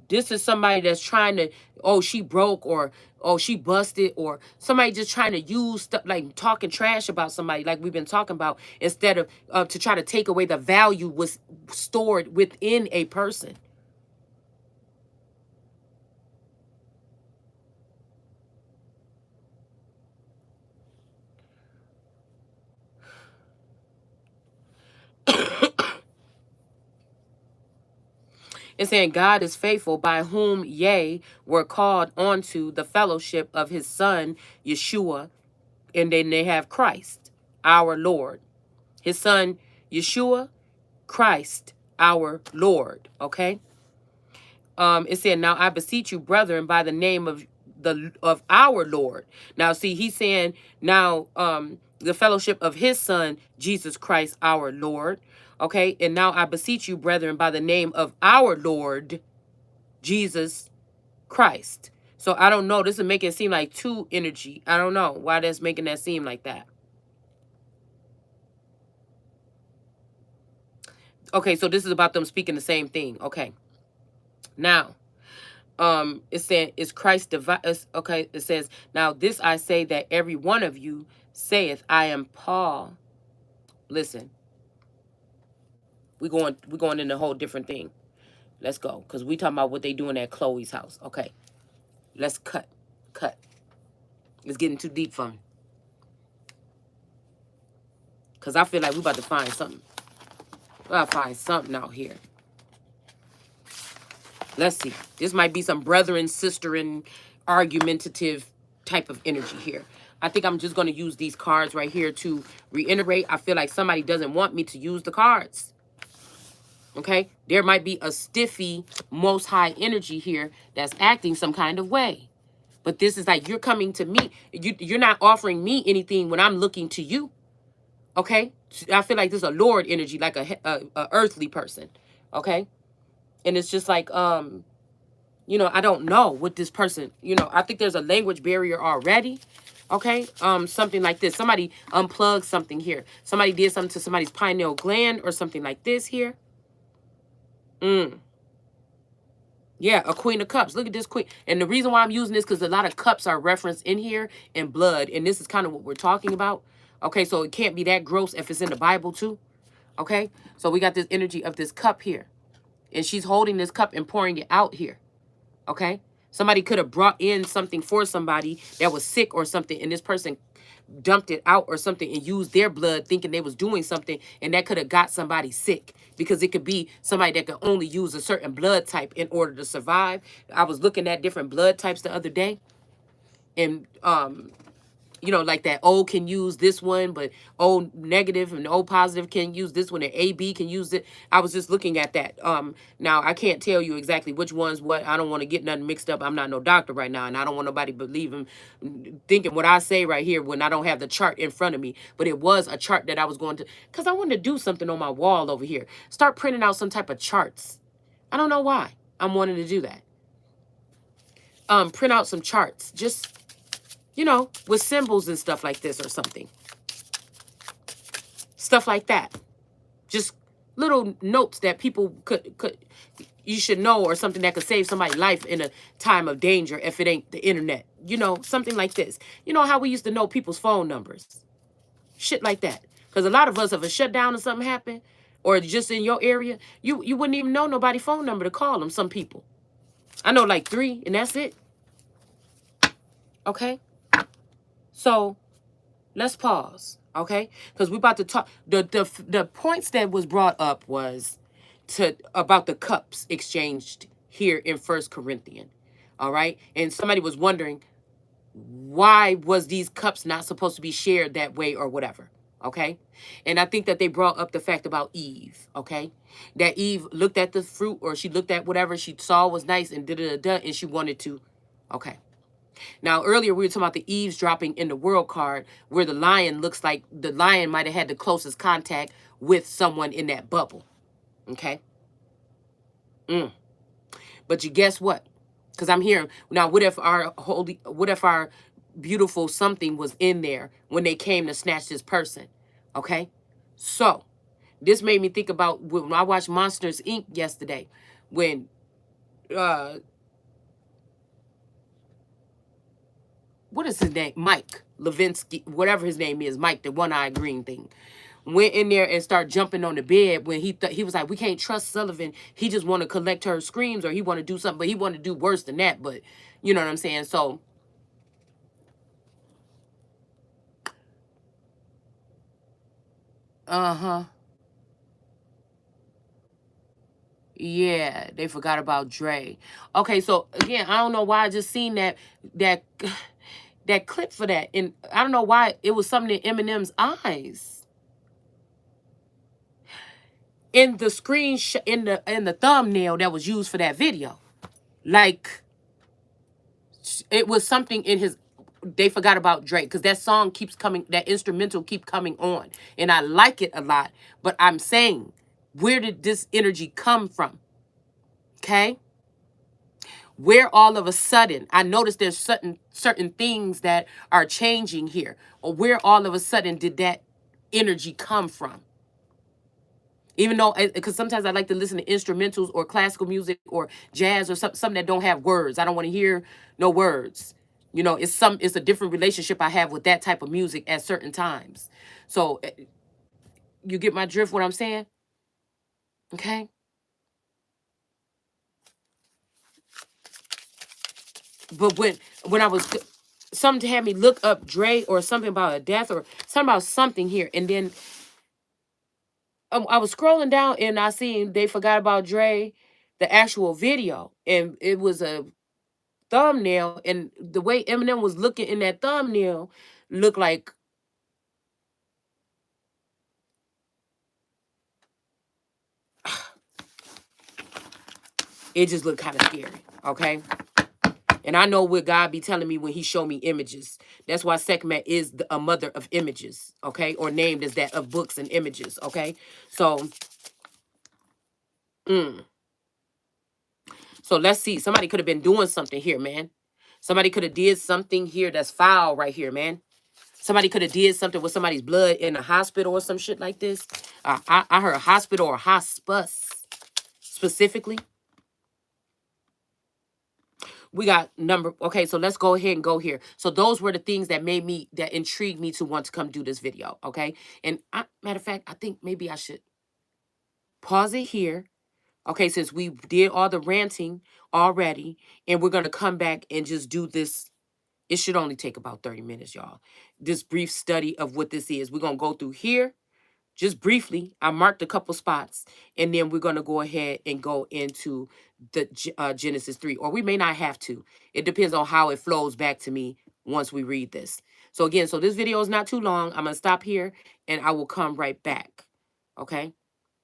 this is somebody that's trying to, oh, she broke, or, oh, she busted, or somebody just trying to use stuff, like talking trash about somebody, like we've been talking about, instead of to try to take away the value was stored within a person. It's saying God is faithful, by whom ye were called onto the fellowship of his son, Yeshua. And then they have Christ, our Lord. His son, Yeshua, Christ, our Lord. Okay? It said, now I beseech you, brethren, by the name of our Lord. Now, see, he's saying now the fellowship of his son, Jesus Christ, our Lord. Okay, and now I beseech you, brethren, by the name of our Lord Jesus Christ. So I don't know. This is making it seem like two energy. I don't know why that's making that seem like that. Okay, so this is about them speaking the same thing. Okay. Now, it said, is Christ divine? Okay, it says, now this I say, that every one of you saith, I am Paul. Listen, we're going into a whole different thing. Let's go. Because we talking about what they doing at Chloe's house. Okay. Let's cut. Cut. It's getting too deep for me. Because I feel like we about to find something. We gotta find something out here. Let's see. This might be some brother and sister and argumentative type of energy here. I think I'm just going to use these cards right here to reiterate. I feel like somebody doesn't want me to use the cards. Okay? There might be a stiffy, most high energy here that's acting some kind of way. But this is like you're coming to me. You're not offering me anything when I'm looking to you. Okay? I feel like this is a Lord energy, like a earthly person. Okay? And it's just like, you know, I don't know what this person, you know, I think there's a language barrier already. Okay. Something like this. Somebody unplugged something here. Somebody did something to somebody's pineal gland or something like this here. Yeah, a Queen of Cups. Look at this queen. And the reason why I'm using this, because a lot of cups are referenced in here in blood. And this is kind of what we're talking about. Okay, so it can't be that gross if it's in the Bible too. Okay, so we got this energy of this cup here. And she's holding this cup and pouring it out here. Okay, somebody could have brought in something for somebody that was sick or something, and this person dumped it out or something and used their blood thinking they was doing something, and that could have got somebody sick, because it could be somebody that could only use a certain blood type in order to survive. I was looking at different blood types the other day, and you know, like that O can use this one, but O negative and O positive can use this one, and AB can use it. I was just looking at that. Now I can't tell you exactly which one's what. I don't want to get nothing mixed up. I'm not no doctor right now, and I don't want nobody believing, thinking what I say right here when I don't have the chart in front of me. But it was a chart that I was going to, because I wanted to do something on my wall over here. Start printing out some type of charts. I don't know why I'm wanting to do that. Print out some charts. Just, you know, with symbols and stuff like this or something. Stuff like that. Just little notes that people could you should know, or something that could save somebody's life in a time of danger if it ain't the internet. You know, something like this. You know how we used to know people's phone numbers? Shit like that. Because a lot of us, if a shutdown or something happened, or just in your area, you wouldn't even know nobody's phone number to call them, some people. I know like 3, and that's it. Okay? So let's pause, okay? Because we're about to talk. The points that was brought up was about the cups exchanged here in First Corinthians, all right? And somebody was wondering, why was these cups not supposed to be shared that way or whatever, okay? And I think that they brought up the fact about Eve, okay? That Eve looked at the fruit, or she looked at whatever she saw was nice and da-da-da-da, and she wanted to, okay. Now, earlier we were talking about the eavesdropping in the world card, where the lion looks like the lion might have had the closest contact with someone in that bubble. Okay? But you guess what? Because I'm hearing, now what if our beautiful something was in there when they came to snatch this person? Okay? So, this made me think about when I watched Monsters, Inc. yesterday, when what is his name? Mike Levinsky, whatever his name is, Mike, the one-eyed green thing, went in there and started jumping on the bed when he was like, we can't trust Sullivan. He just want to collect her screams, or he want to do something, but he want to do worse than that. But you know what I'm saying? So, uh-huh. Yeah, they forgot about Dre. Okay, so again, I don't know why I just seen that that clip for that. And I don't know why it was something in Eminem's eyes. In the in the thumbnail that was used for that video. Like, it was something in his, they forgot about Drake, because that song keeps coming, that instrumental keep coming on, and I like it a lot. But I'm saying, where did this energy come from? Okay, where all of a sudden I noticed there's certain things that are changing here, or where all of a sudden did that energy come from? Even though, because sometimes I like to listen to instrumentals or classical music or jazz or something that don't have words. I don't want to hear no words. You know, it's a different relationship I have with that type of music at certain times. So you get my drift, what I'm saying? Okay. But when I was something had me look up Dre or something about a death or something about something here, and then I was scrolling down and I seen they forgot about Dre, the actual video, and it was a thumbnail, and the way Eminem was looking in that thumbnail looked like it just looked kind of scary. Okay. And I know what God be telling me when he show me images. That's why Sekhmet is a mother of images, okay? Or named as that of books and images, okay? So, mm, so let's see. Somebody could have been doing something here, man. Somebody could have did something here that's foul right here, man. Somebody could have did something with somebody's blood in a hospital or some shit like this. I heard hospital or hospice specifically. We got number, okay, so let's go ahead and go here. So those were the things that that intrigued me to want to come do this video, okay? And matter of fact, I think maybe I should pause it here, okay, since we did all the ranting already, and we're going to come back and just do this. It should only take about 30 minutes, y'all. This brief study of what this is. We're going to go through here just briefly. I marked a couple spots, and then we're going to go ahead and go into the Genesis 3, or we may not have to. It depends on how it flows back to me once we read this. So again, so this video is not too long. I'm going to stop here, and I will come right back. Okay?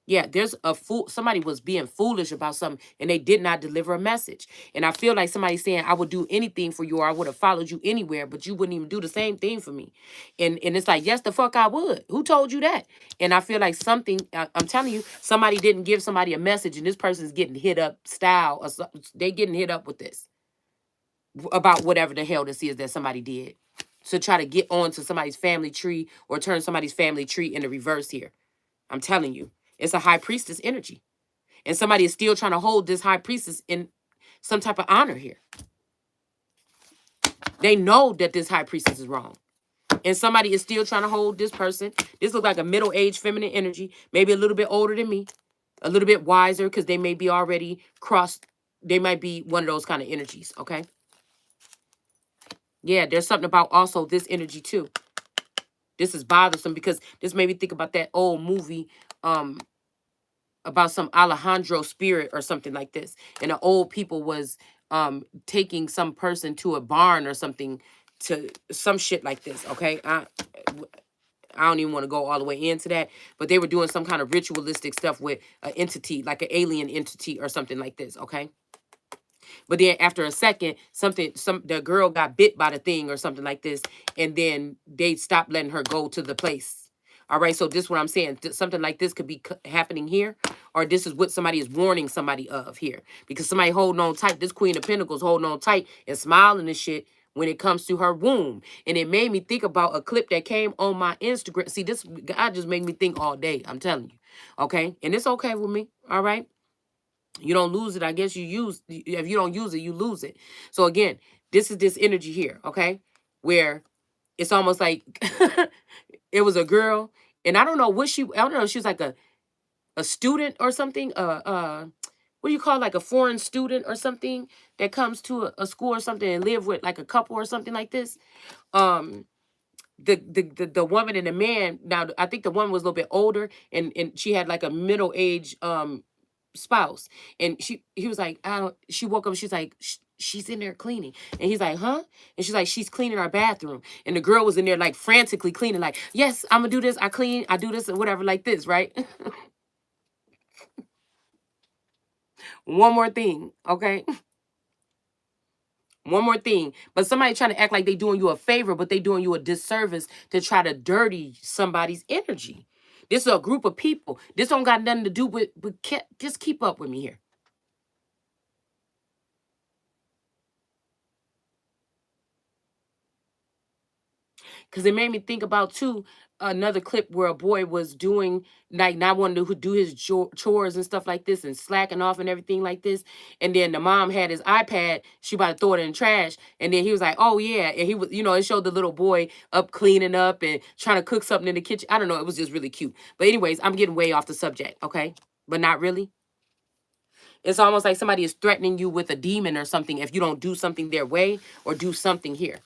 Yeah, there's a fool. Somebody was being foolish about something and they did not deliver a message. And I feel like somebody saying, I would do anything for you or I would have followed you anywhere, but you wouldn't even do the same thing for me. And it's like, yes, the fuck I would. Who told you that? And I feel like something, I'm telling you, somebody didn't give somebody a message and this person's getting hit up style or something. They getting hit up with this about whatever the hell this is that somebody did. To try to get onto somebody's family tree or turn somebody's family tree into reverse here. I'm telling you, it's a high priestess energy. And somebody is still trying to hold this high priestess in some type of honor here. They know that this high priestess is wrong. And somebody is still trying to hold this person. This looks like a middle-aged feminine energy, maybe a little bit older than me, a little bit wiser because they may be already crossed. They might be one of those kind of energies, okay? Yeah, there's something about also this energy too. This is bothersome because this made me think about that old movie, about some Alejandro spirit or something like this. And the old people was taking some person to a barn or something, to some shit like this, okay? I don't even want to go all the way into that, but they were doing some kind of ritualistic stuff with an entity, like an alien entity or something like this, okay? But then after a second, the girl got bit by the thing or something like this, and then they stopped letting her go to the place. All right, so this is what I'm saying. Something like this could be happening here, or this is what somebody is warning somebody of here. Because somebody holding on tight, this Queen of Pentacles holding on tight and smiling and shit when it comes to her womb. And it made me think about a clip that came on my Instagram. See, this God just made me think all day. I'm telling you. Okay? And it's okay with me. All right? You don't lose it. I guess if you don't use it, you lose it. So again, this is this energy here, okay? Where it's almost like it was a girl, and I don't know I don't know, she was like a student or something, what do you call it, like a foreign student or something that comes to a school or something and live with like a couple or something like this. Um the woman and the man, now I think the woman was a little bit older and she had like a middle age spouse, and he was like, I don't, she woke up, she's like, she's in there cleaning, and he's like, huh? And she's like, she's cleaning our bathroom, and the girl was in there like frantically cleaning, like, yes, I'm gonna do this, I clean, I do this and whatever, like this, right? One more thing, okay? One more thing. But somebody trying to act like they doing you a favor, but they doing you a disservice to try to dirty somebody's energy. This is a group of people. This don't got nothing to do with, just keep up with me here. Because it made me think about too another clip where a boy was doing, like, not wanting to do his chores and stuff like this and slacking off and everything like this, and then the mom had his iPad, she about to throw it in the trash, and then he was like, oh yeah, and he was, it showed the little boy up cleaning up and trying to cook something in the kitchen. I don't know, it was just really cute. But anyways, I'm getting way off the subject, okay? But not really. It's almost like somebody is threatening you with a demon or something if you don't do something their way or do something here.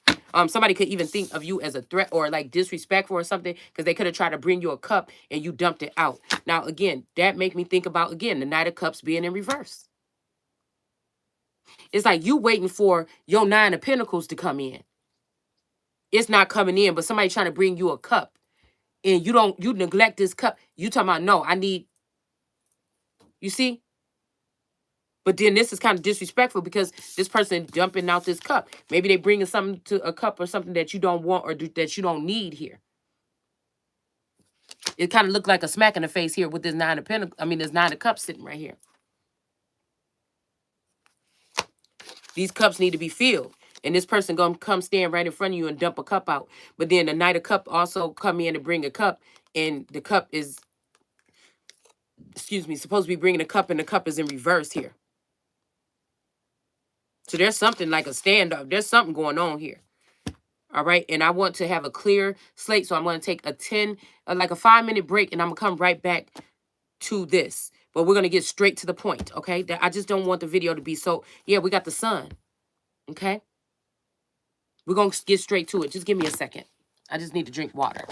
Somebody could even think of you as a threat or like disrespectful or something because they could have tried to bring you a cup and you dumped it out. Now, again, that make me think about, again, the Knight of Cups being in reverse. It's like you waiting for your Nine of Pentacles to come in. It's not coming in, but somebody trying to bring you a cup and you neglect this cup. You talking about, no, I need, you see? But then this is kind of disrespectful because this person dumping out this cup. Maybe they bringing something to a cup or something that you don't want or that you don't need here. It kind of looked like a smack in the face here with this Nine of Pentacles. I mean, this Nine of Cups sitting right here. These cups need to be filled. And this person gonna come stand right in front of you and dump a cup out. But then the Knight of Cup also come in and bring a cup. And the cup is, excuse me, supposed to be bringing a cup and the cup is in reverse here. So there's something like a standoff. There's something going on here. All right. And I want to have a clear slate. So I'm going to take a 5-minute break and I'm going to come right back to this. But we're going to get straight to the point. Okay. I just don't want the video to be so, yeah, we got the sun. Okay. We're going to get straight to it. Just give me a second. I just need to drink water.